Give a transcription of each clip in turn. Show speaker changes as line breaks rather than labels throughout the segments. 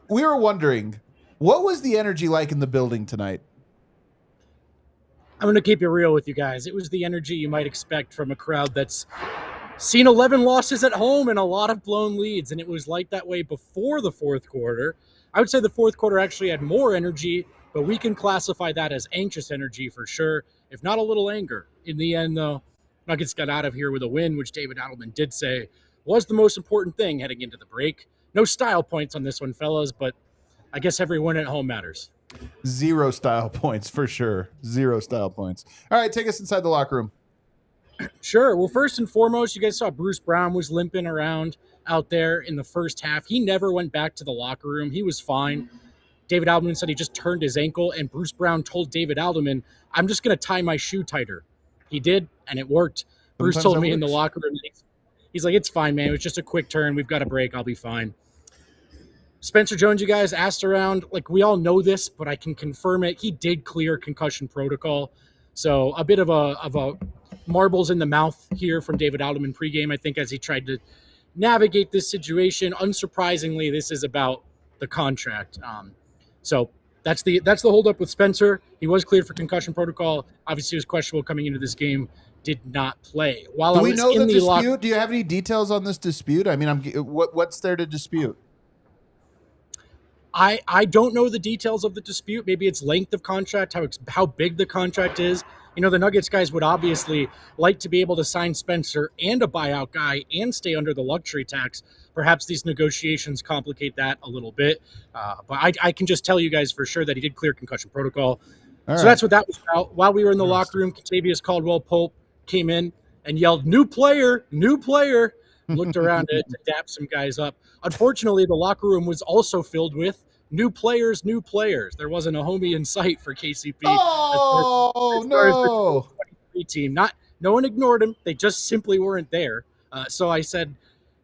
we were wondering, what was the energy like in the building tonight?
I'm going to keep it real with you guys. It was the energy you might expect from a crowd that's seen 11 losses at home and a lot of blown leads, and it was like that way before the fourth quarter. I would say the fourth quarter actually had more energy, but we can classify that as anxious energy for sure, if not a little anger. In the end, though, Nuggets got out of here with a win, which David Adelman did say was the most important thing heading into the break. No style points on this one, fellas, but I guess every win at home matters.
0 style points for sure. 0 style points. All right, take us inside the locker room.
Sure. Well, first and foremost, you guys saw Bruce Brown was limping around out there in the first half. He never went back to the locker room. He was fine. David Adelman said he just turned his ankle, and Bruce Brown told David Adelman, I'm just going to tie my shoe tighter. He did, and it worked. Bruce
Sometimes
told
that
me in the
works.
locker room, he's like, it's fine, man. It was just a quick turn. We've got a break. I'll be fine. Spencer Jones, you guys asked around, like we all know this, but I can confirm it. He did clear concussion protocol. So a bit of a marbles in the mouth here from David Adelman pregame, I think, as he tried to navigate this situation. Unsurprisingly, this is about the contract. So that's the holdup with Spencer. He was cleared for concussion protocol. Obviously, he was questionable coming into this game. Did not play. While
Do
I
we
was
know
in
the
the
dispute? Do you have any details on this dispute? I mean, what's there to dispute?
I don't know the details of the dispute. Maybe it's length of contract, how big the contract is. You know, the Nuggets guys would obviously like to be able to sign Spencer and a buyout guy and stay under the luxury tax. Perhaps these negotiations complicate that a little bit. But I can just tell you guys for sure that he did clear concussion protocol. So that's what that was about. While we were in the locker room, Kentavious Caldwell-Pope came in and yelled, new player, looked around to dap some guys up. Unfortunately, the locker room was also filled with new players. There wasn't a homie in sight for KCP.
Oh, no.
The team. No one ignored him. They just simply weren't there. So I said,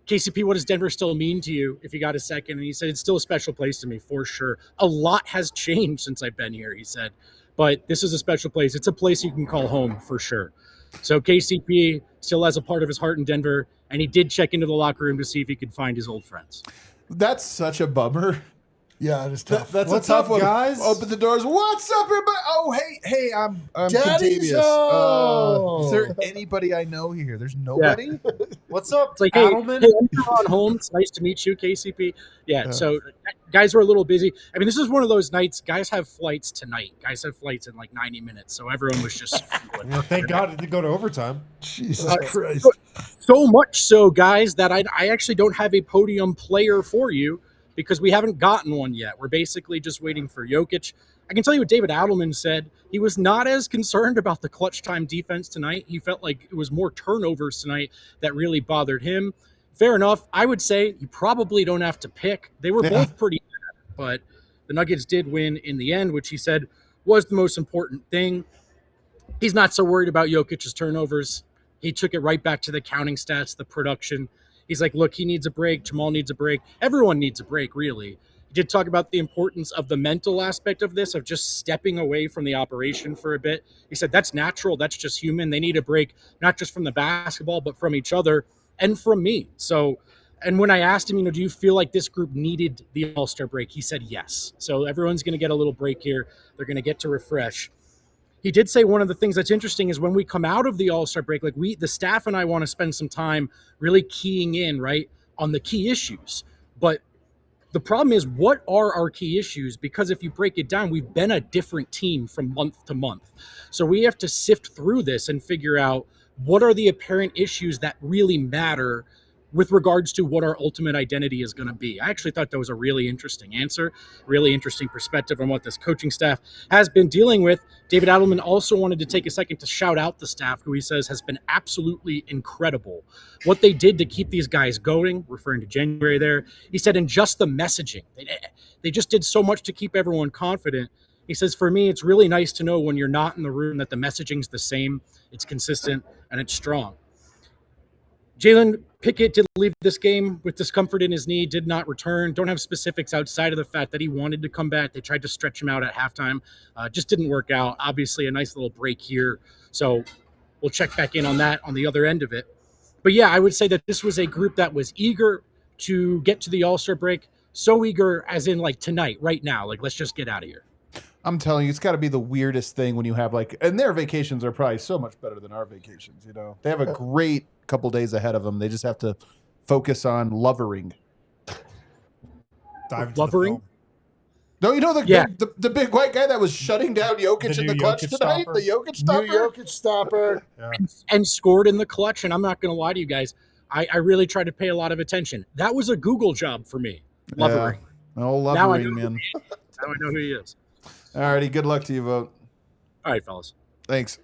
KCP, what does Denver still mean to you if you got a second? And he said, it's still a special place to me for sure. A lot has changed since I've been here, he said. But this is a special place. It's a place you can call home for sure. So KCP still has a part of his heart in Denver, and he did check into the locker room to see if he could find his old friends.
That's such a bummer.
Yeah, it is tough.
That's
What's
a tough
up,
one.
guys?
Open the doors. What's up, everybody? Oh, hey, I'm
Daddy's
Kentavious. Is there anybody I know here? There's nobody?
Yeah. What's up,
It's like,
Adelman?
Hey, I'm Ron Holmes. Nice to meet you, KCP. Yeah, so guys were a little busy. I mean, this is one of those nights. Guys have flights tonight. Guys have flights in like 90 minutes. So everyone was just.
Well, thank God it didn't go to overtime.
Jesus Christ.
So much so, guys, that I actually don't have a podium player for you because we haven't gotten one yet. We're basically just waiting for Jokic. I can tell you what David Adelman said. He was not as concerned about the clutch time defense tonight. He felt like it was more turnovers tonight that really bothered him. Fair enough. I would say you probably don't have to pick. They were both pretty bad, but the Nuggets did win in the end, which he said was the most important thing. He's not so worried about Jokic's turnovers. He took it right back to the counting stats, the production. He's like, look, he needs a break. Jamal needs a break. Everyone needs a break, really. He did talk about the importance of the mental aspect of this, of just stepping away from the operation for a bit. He said, that's natural. That's just human. They need a break, not just from the basketball, but from each other and from me. So, and when I asked him, do you feel like this group needed the All-Star break? He said, yes. So everyone's going to get a little break here. They're going to get to refresh. He did say one of the things that's interesting is when we come out of the All-Star break, like the staff and I want to spend some time really keying in, right, on the key issues. But the problem is, what are our key issues? Because if you break it down, we've been a different team from month to month. So we have to sift through this and figure out what are the apparent issues that really matter with regards to what our ultimate identity is going to be. I actually thought that was a really interesting answer, really interesting perspective on what this coaching staff has been dealing with. David Adelman also wanted to take a second to shout out the staff, who he says has been absolutely incredible. What they did to keep these guys going, referring to January there, he said, and just the messaging. They just did so much to keep everyone confident. He says, for me, it's really nice to know when you're not in the room that the messaging's the same, it's consistent, and it's strong. Jalen Pickett did leave this game with discomfort in his knee, did not return. Don't have specifics outside of the fact that he wanted to come back. They tried to stretch him out at halftime. Just didn't work out. Obviously, a nice little break here. So we'll check back in on that on the other end of it. But yeah, I would say that this was a group that was eager to get to the All-Star break, so eager, as in like tonight, right now. Like, let's just get out of here.
I'm telling you, it's got to be the weirdest thing when you have like, and their vacations are probably so much better than our vacations. You know, they have a great couple days ahead of them. They just have to focus on lovering.
Dive into
Lovering?
the film.
No, you know
Yeah.
the big white guy that was shutting down Jokic
The
in the
new
clutch
Jokic
tonight?
stopper.
The Jokic stopper?
New Jokic stopper.
And scored in the clutch. And I'm not going to lie to you guys. I really tried to pay a lot of attention. That was a Google job for me. Lovering.
Oh,
Now I
lovering,
know.
man.
Now I know who he is.
All righty, good luck to you, Vote.
All right, fellas.
Thanks.